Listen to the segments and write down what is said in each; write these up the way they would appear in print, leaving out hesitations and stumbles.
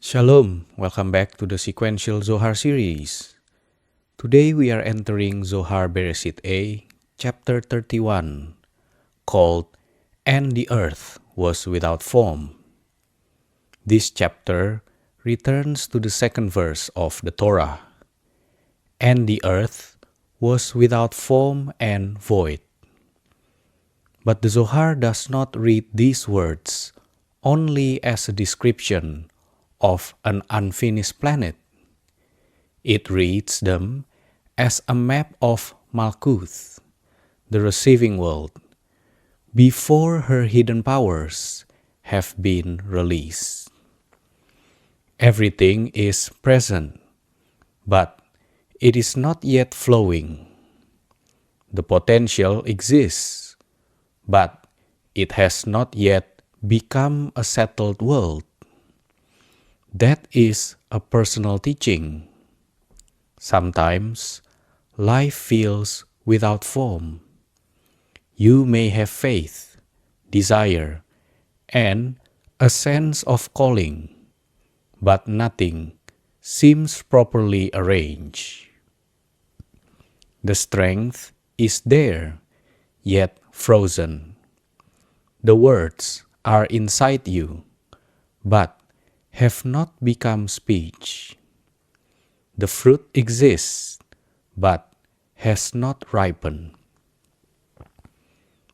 Shalom, welcome back to the Sequential Zohar series. Today we are entering Zohar Bereshit A, chapter 31, called "And the Earth Was Without Form." This chapter returns to the second verse of the Torah. And the earth was without form and void. But the Zohar does not read these words only as a description of an unfinished planet. It reads them as a map of Malchut, the receiving world, before her hidden powers have been released. Everything is present, but it is not yet flowing. The potential exists, but it has not yet become a settled world. That is a personal teaching. Sometimes life feels without form. You may have faith, desire, and a sense of calling, but nothing seems properly arranged. The strength is there, yet frozen. The words are inside you, but have not become speech. The fruit exists, but has not ripened.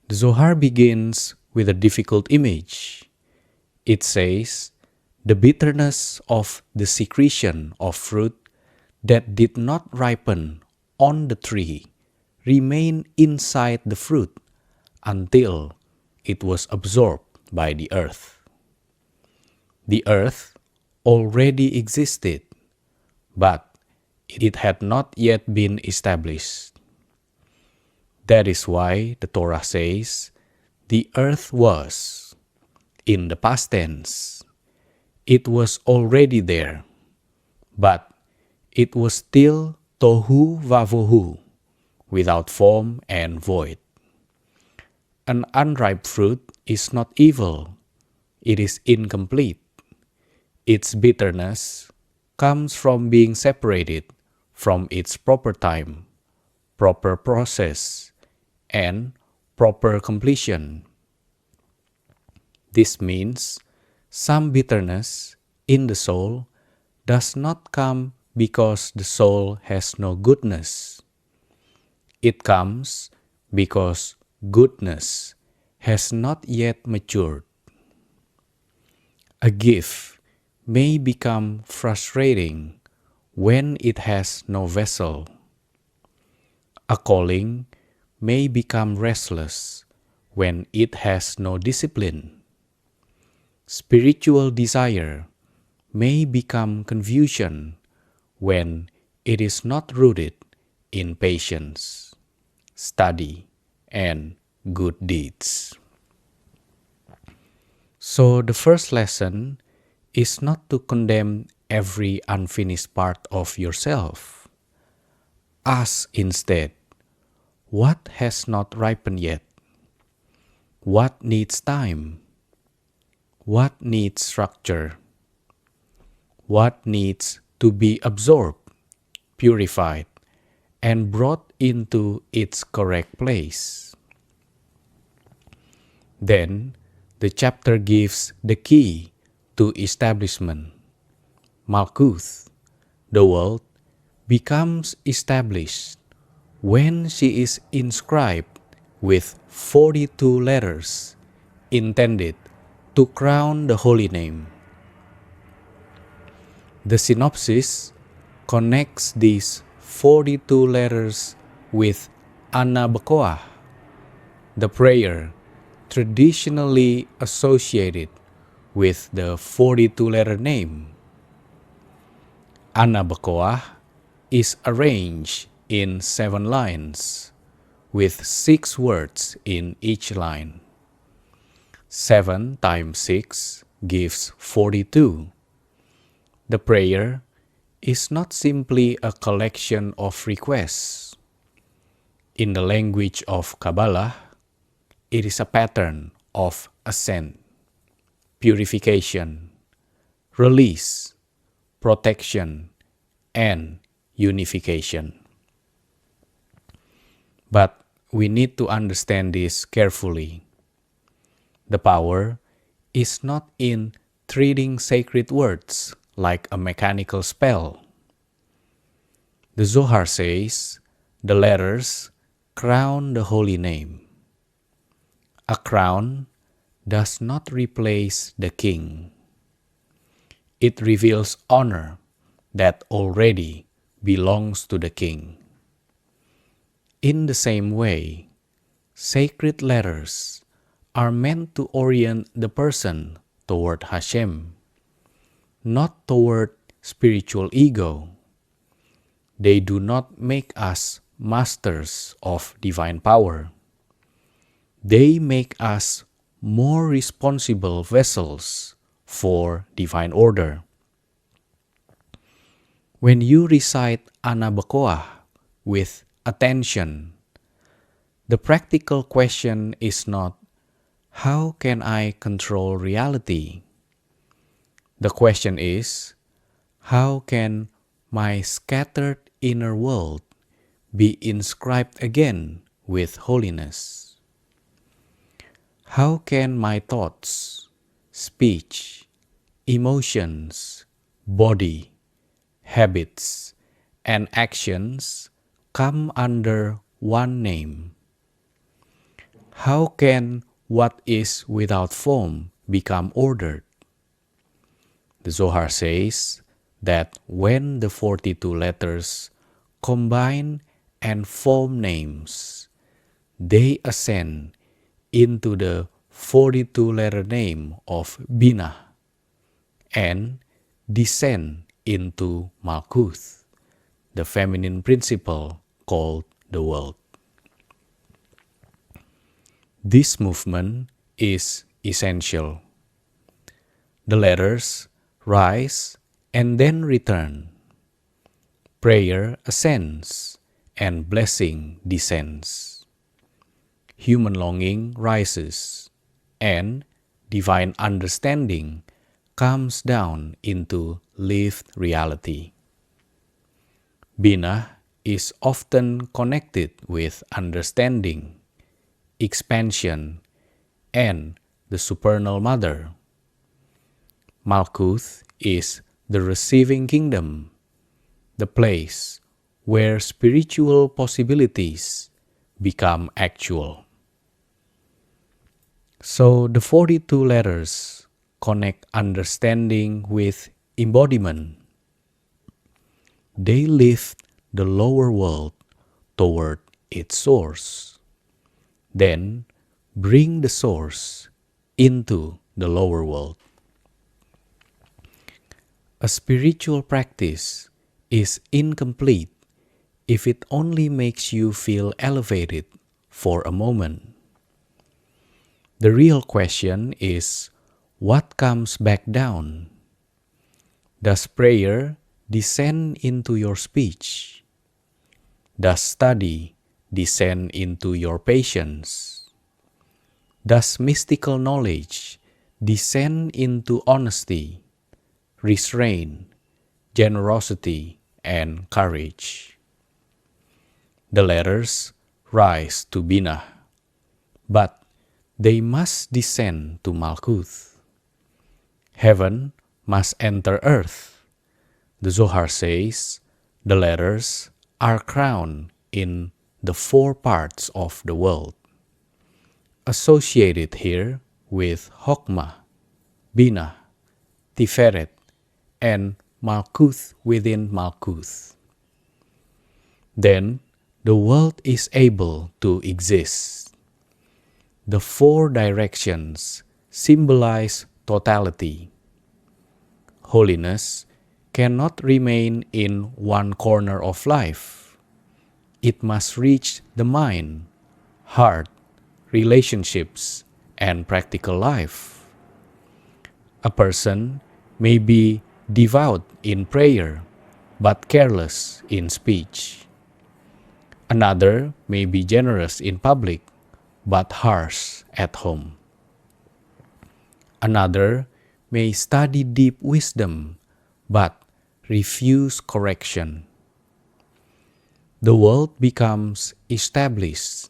The Zohar begins with a difficult image. It says, the bitterness of the secretion of fruit that did not ripen on the tree remained inside the fruit until it was absorbed by the earth. The earth already existed, but it had not yet been established. That is why the Torah says, the earth was, in the past tense. It was already there, but it was still Tohu va-vohu, without form and void. An unripe fruit is not evil, it is incomplete. Its bitterness comes from being separated from its proper time, proper process, and proper completion. This means some bitterness in the soul does not come because the soul has no goodness. It comes because goodness has not yet matured. A gift may become frustrating when it has no vessel. A calling may become restless when it has no discipline. Spiritual desire may become confusion when it is not rooted in patience, study, and good deeds. So the first lesson is not to condemn every unfinished part of yourself. Ask instead, what has not ripened yet? What needs time? What needs structure? What needs to be absorbed, purified, and brought into its correct place? Then, the chapter gives the key to establishment. Malchut, the world, becomes established when she is inscribed with 42 letters intended to crown the holy name. The synopsis connects these 42 letters with Ana Bekoach, the prayer traditionally associated with the 42-letter name. Ana Bekoach is arranged in 7 lines, with 6 words in each line. 7 times 6 gives 42. The prayer is not simply a collection of requests. In the language of Kabbalah, it is a pattern of ascent, purification, release, protection, and unification. But we need to understand this carefully. The power is not in treating sacred words like a mechanical spell. The Zohar says, the letters crown the holy name. A crown does not replace the king. It reveals honor that already belongs to the king. In the same way, sacred letters are meant to orient the person toward Hashem, not toward spiritual ego. They do not make us masters of divine power. They make us more responsible vessels for divine order. When you recite Ana Bekoach with attention, the practical question is not, how can I control reality? The question is, how can my scattered inner world be inscribed again with holiness? How can my thoughts, speech, emotions, body, habits, and actions come under one name? How can what is without form become ordered? The Zohar says that when the 42 letters combine and form names, they ascend into the 42-letter name of Binah and descend into Malchut, the feminine principle called the world. This movement is essential. The letters rise and then return. Prayer ascends and blessing descends. Human longing rises and divine understanding comes down into lived reality. Binah is often connected with understanding, expansion, and the supernal mother. Malchut is the receiving kingdom, the place where spiritual possibilities become actual. So the 42 letters connect understanding with embodiment. They lift the lower world toward its source, then bring the source into the lower world. A spiritual practice is incomplete if it only makes you feel elevated for a moment. The real question is, what comes back down? Does prayer descend into your speech? Does study descend into your patience? Does mystical knowledge descend into honesty, restraint, generosity, and courage? The letters rise to Binah, but they must descend to Malchut. Heaven must enter earth. The Zohar says the letters are crowned in the 4 parts of the world, associated here with Chochmah, Binah, Tiferet, and Malchut within Malchut. Then the world is able to exist. The 4 directions symbolize totality. Holiness cannot remain in one corner of life. It must reach the mind, heart, relationships, and practical life. A person may be devout in prayer, but careless in speech. Another may be generous in public, but harsh at home. Another may study deep wisdom, but refuse correction. The world becomes established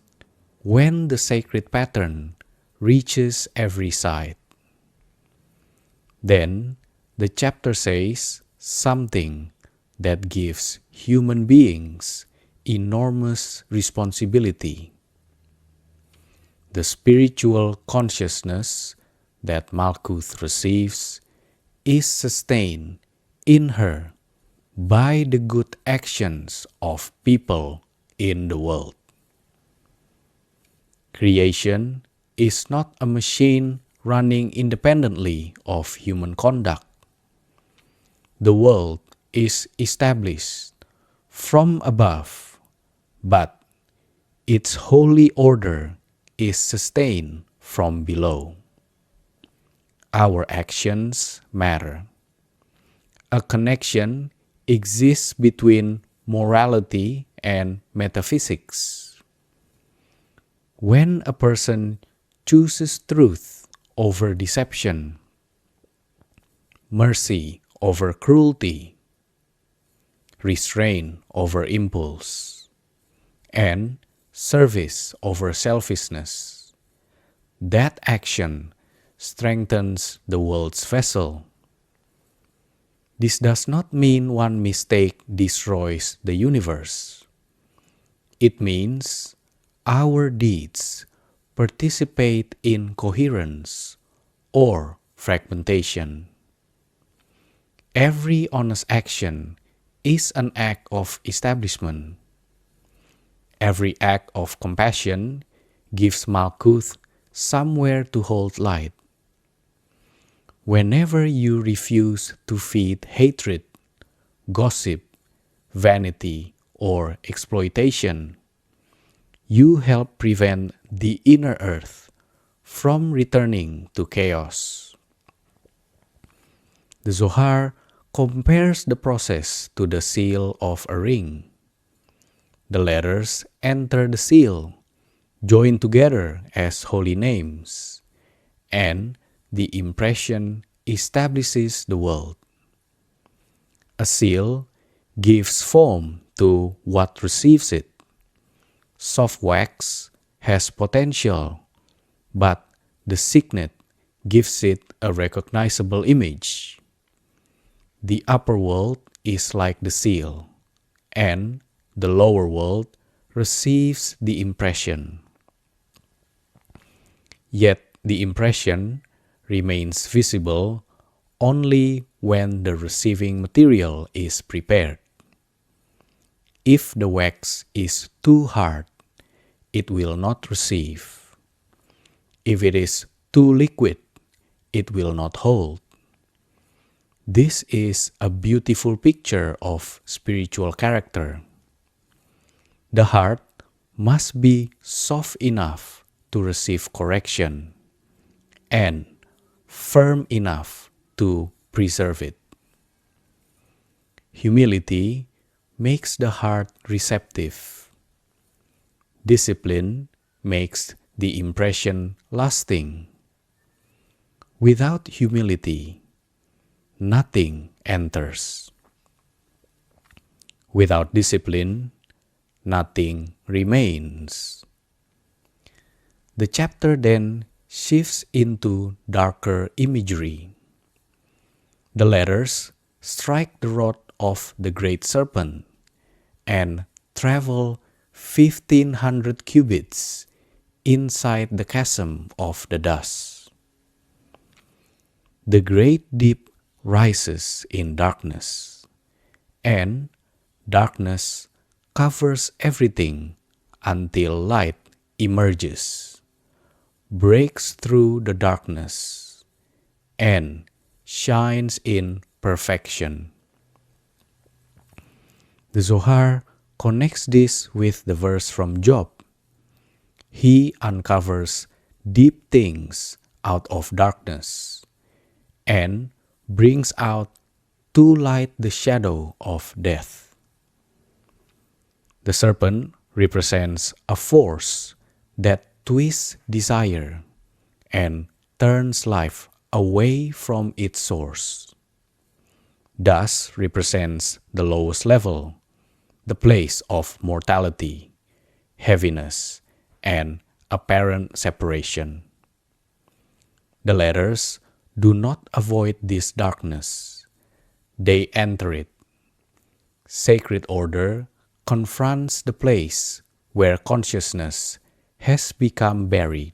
when the sacred pattern reaches every side. Then the chapter says something that gives human beings enormous responsibility. The spiritual consciousness that Malchut receives is sustained in her by the good actions of people in the world. Creation is not a machine running independently of human conduct. The world is established from above, but its holy order is sustained from below. Our actions matter. A connection exists between morality and metaphysics. When a person chooses truth over deception, mercy over cruelty, restraint over impulse, and service over selfishness, that action strengthens the world's vessel. This does not mean one mistake destroys the universe. It means our deeds participate in coherence or fragmentation. Every honest action is an act of establishment. Every act of compassion gives Malchut somewhere to hold light. Whenever you refuse to feed hatred, gossip, vanity, or exploitation, you help prevent the inner earth from returning to chaos. The Zohar compares the process to the seal of a ring. The letters enter the seal, joined together as holy names, and the impression establishes the world. A seal gives form to what receives it. Soft wax has potential, but the signet gives it a recognizable image. The upper world is like the seal, and the lower world receives the impression. Yet the impression remains visible only when the receiving material is prepared. If the wax is too hard, it will not receive. If it is too liquid, it will not hold. This is a beautiful picture of spiritual character. The heart must be soft enough to receive correction and firm enough to preserve it. Humility makes the heart receptive. Discipline makes the impression lasting. Without humility, nothing enters. Without discipline, nothing remains. The chapter then shifts into darker imagery. The letters strike the rod of the great serpent and travel 1,500 cubits inside the chasm of the dust. The great deep rises in darkness, and darkness covers everything until light emerges, breaks through the darkness, and shines in perfection. The Zohar connects this with the verse from Job. He uncovers deep things out of darkness and brings out to light the shadow of death. The serpent represents a force that twists desire and turns life away from its source. thus represents the lowest level, the place of mortality, heaviness, and apparent separation. The letters do not avoid this darkness. They enter it. Sacred order confronts the place where consciousness has become buried.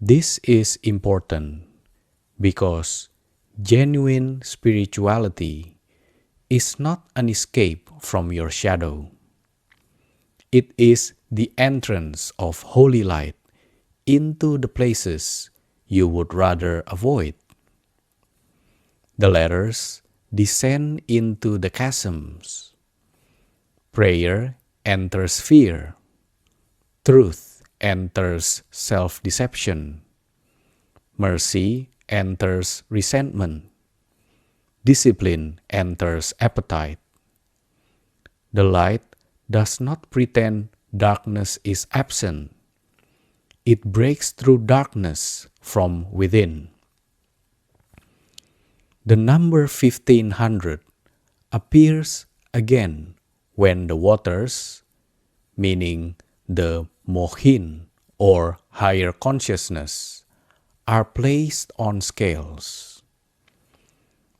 This is important because genuine spirituality is not an escape from your shadow. It is the entrance of holy light into the places you would rather avoid. The letters descend into the chasms. Prayer enters fear. Truth enters self-deception. Mercy enters resentment. Discipline enters appetite. The light does not pretend darkness is absent. It breaks through darkness from within. The number 1500 appears again when the waters, meaning the mohin or higher consciousness, are placed on scales.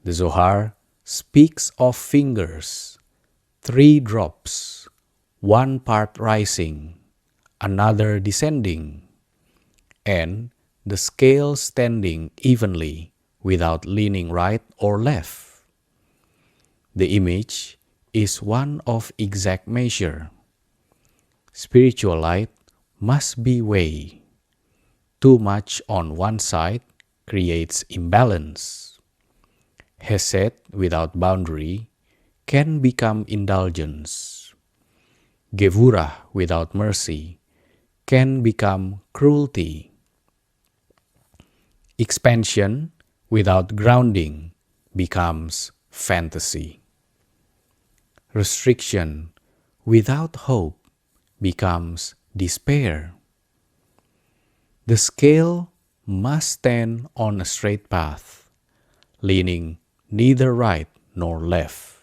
The Zohar speaks of fingers, 3 drops, one part rising, another descending, and the scale standing evenly without leaning right or left. The image is one of exact measure. Spiritual light must be weighed. Too much on one side creates imbalance. Hesed without boundary can become indulgence. Gevurah without mercy can become cruelty. Expansion without grounding becomes fantasy. Restriction without hope becomes despair. The scale must stand on a straight path, leaning neither right nor left.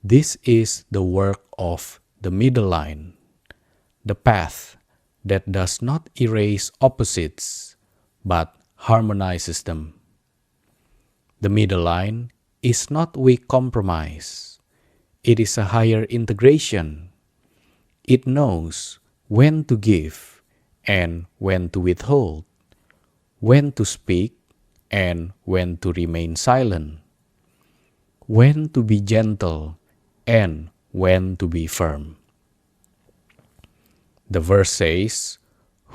This is the work of the middle line, the path that does not erase opposites but harmonizes them. The middle line is not weak compromise. It is a higher integration. It knows when to give and when to withhold, when to speak and when to remain silent, when to be gentle and when to be firm. The verse says,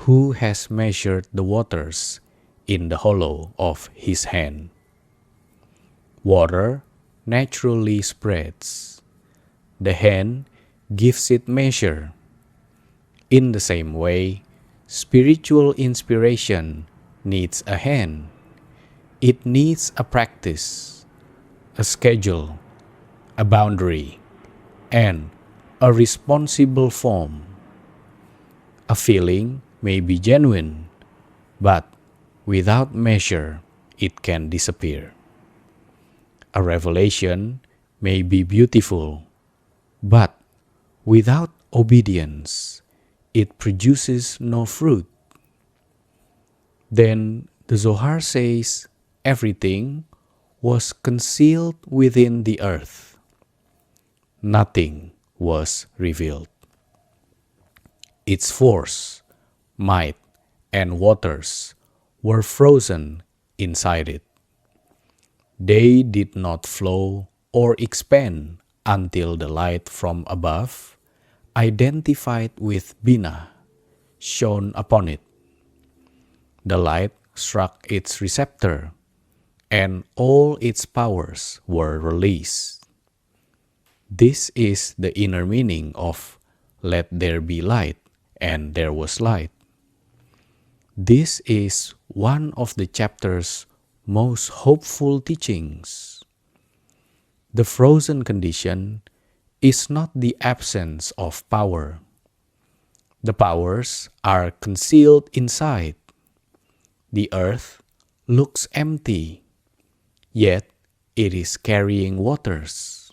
"Who has measured the waters in the hollow of his hand?" Water naturally spreads. The hand gives it measure. In the same way, spiritual inspiration needs a hand. It needs a practice, a schedule, a boundary, and a responsible form. A feeling may be genuine, but without measure, it can disappear. A revelation may be beautiful, but without obedience, it produces no fruit. Then the Zohar says everything was concealed within the earth. Nothing was revealed. Its force, might, and waters were frozen inside it. They did not flow or expand until the light from above, identified with Binah, shone upon it. The light struck its receptor, and all its powers were released. This is the inner meaning of "Let there be light," and there was light. This is one of the chapter's most hopeful teachings. The frozen condition is not the absence of power. The powers are concealed inside. The earth looks empty. yet it is carrying waters.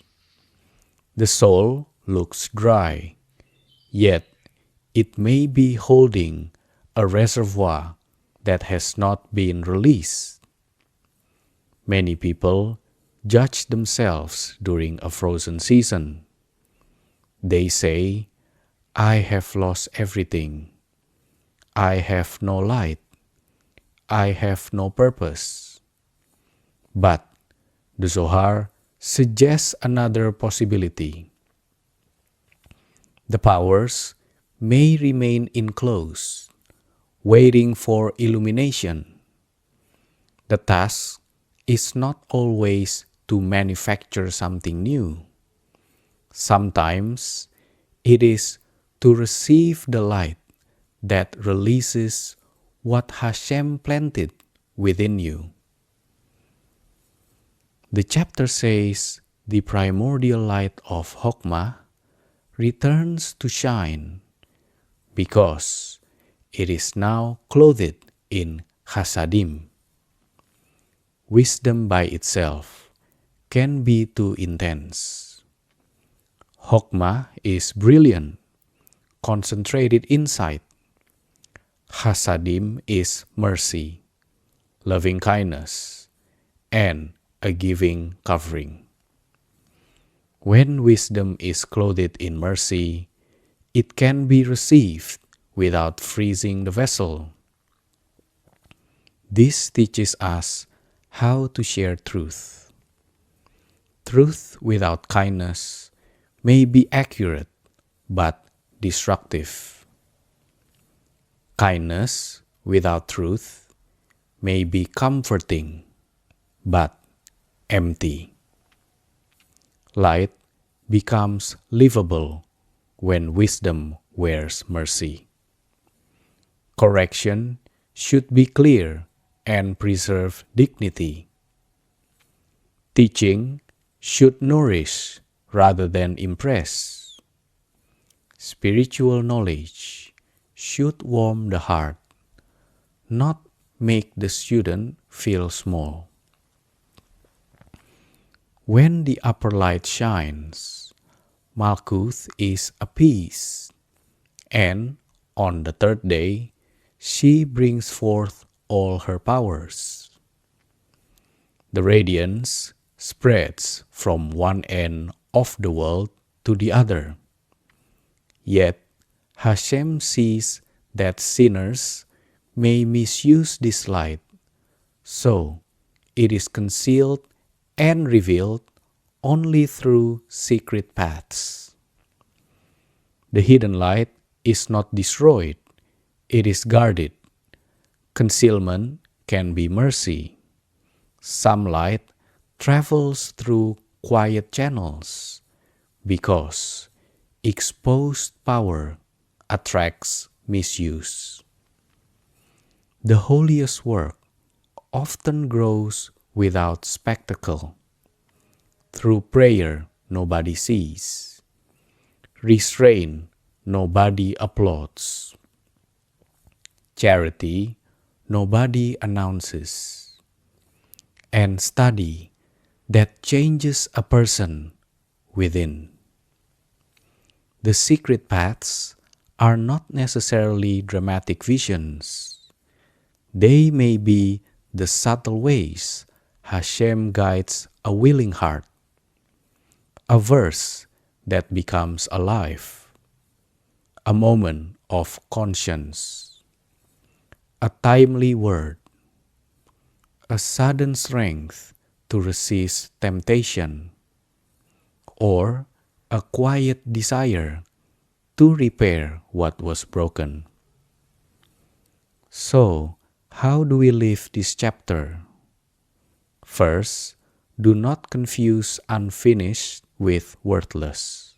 The soul looks dry, yet it may be holding a reservoir that has not been released. Many people judge themselves during a frozen season. They say, I have lost everything. I have no light. I have no purpose. But the Zohar suggests another possibility. The powers may remain enclosed, waiting for illumination. The task is not always to manufacture something new. Sometimes it is to receive the light that releases what Hashem planted within you. The chapter says the primordial light of Chochmah returns to shine because it is now clothed in Chassadim. Wisdom by itself can be too intense. Chochmah is brilliant, concentrated insight. Chassadim is mercy, loving kindness, and a giving covering. When wisdom is clothed in mercy, it can be received without freezing the vessel. This teaches us how to share truth. Truth without kindness may be accurate but destructive. Kindness without truth may be comforting but empty. Light becomes livable when wisdom wears mercy. Correction should be clear and preserve dignity. Teaching should nourish rather than impress. Spiritual knowledge should warm the heart, not make the student feel small. When the upper light shines, Malchut is appeased, and on the third day, she brings forth all her powers. The radiance spreads from one end of the world to the other. Yet Hashem sees that sinners may misuse this light, so it is concealed and revealed only through secret paths. The hidden light is not destroyed, it is guarded. Concealment can be mercy. Some light travels through quiet channels because exposed power attracts misuse. The holiest work often grows without spectacle. Through prayer, nobody sees. Restraint, nobody applauds. Charity, nobody announces. And study that changes a person within. The secret paths are not necessarily dramatic visions. They may be the subtle ways Hashem guides a willing heart. A verse that becomes alive. A moment of conscience. A timely word. A sudden strength to resist temptation. Or a quiet desire to repair what was broken. So, how do we live this chapter? First, do not confuse unfinished with worthless.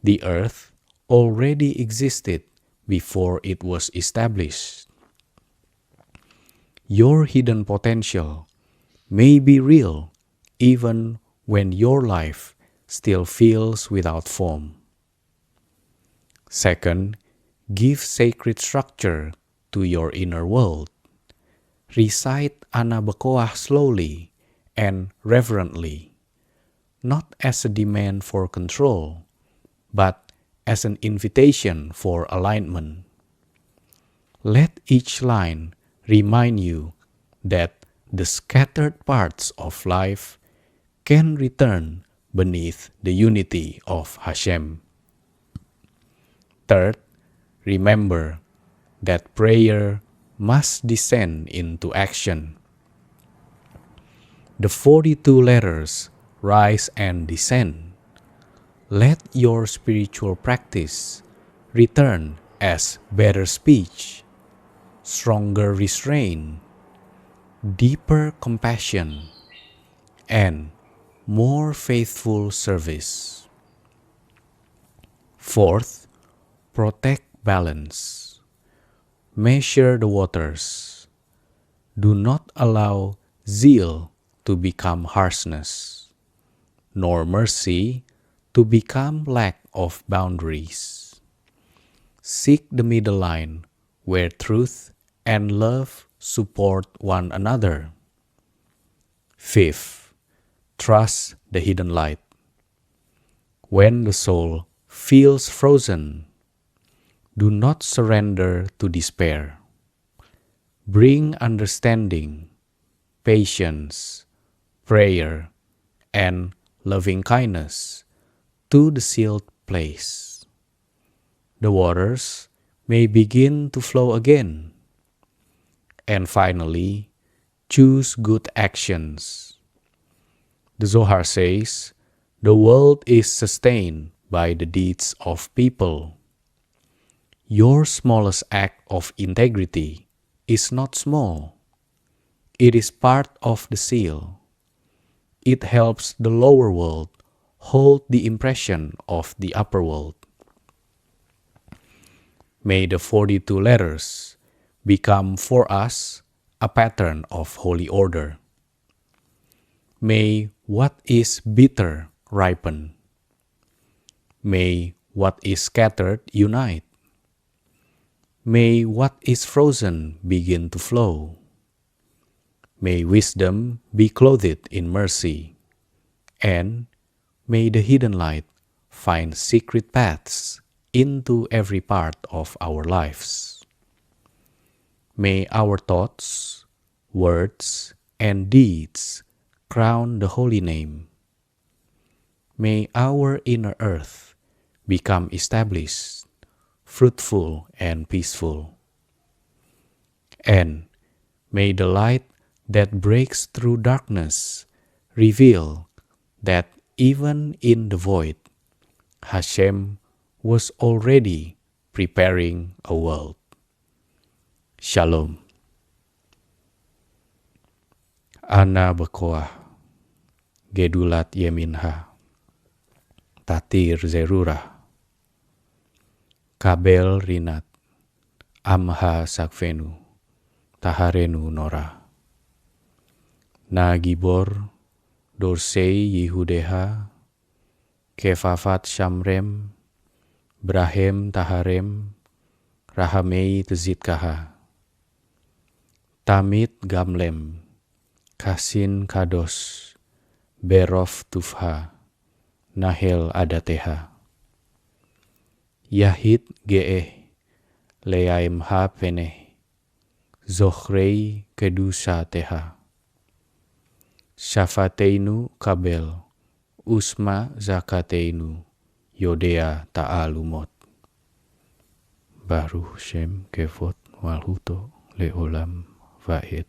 The earth already existed before it was established. Your hidden potential may be real even when your life still feels without form. Second, give sacred structure to your inner world. Recite Ana Bekoach slowly and reverently, not as a demand for control, but as an invitation for alignment. Let each line remind you that the scattered parts of life can return beneath the unity of Hashem. Third, remember that prayer must descend into action. The 42 letters rise and descend. Let your spiritual practice return as better speech, stronger restraint, deeper compassion, and more faithful service. Fourth, protect balance. Measure the waters. Do not allow zeal to become harshness, nor mercy to become lack of boundaries. Seek the middle line where truth and love support one another. Fifth, trust the hidden light. When the soul feels frozen, do not surrender to despair. Bring understanding, patience, prayer, and loving kindness to the sealed place. The waters may begin to flow again. And finally, choose good actions. The Zohar says, the world is sustained by the deeds of people. Your smallest act of integrity is not small. It is part of the seal. It helps the lower world hold the impression of the upper world. May the 42 letters become for us a pattern of holy order. May what is bitter ripen. May what is scattered unite. May what is frozen begin to flow. May wisdom be clothed in mercy, and may the hidden light find secret paths into every part of our lives. May our thoughts, words, and deeds crown the holy name. May our inner earth become established, fruitful, and peaceful. And may the light that breaks through darkness reveal that even in the void, Hashem was already preparing a world. Shalom. Ana Bekoach, Gedulat Yeminha, Tatir Zerurah, Kabel Rinat, Amha Sakvenu, Taharenu Nora. Na Gibor, Dorsei Yehudeha, Kefafat Shamrem, Brahem Taharem, Rahamei Tzitkaha. Tamit Gamlem, Kasin Kados, Berof Tufha, Nahel Adateha. Yahid Ge'eh, Leaim Ha Peneh, Zochrei Kedusa Teha. Syafateinu Kabel, Usma Zakateinu, Yodea Ta'alumot. Baruch Shem Kevot Malchuto Leolam Va'ed.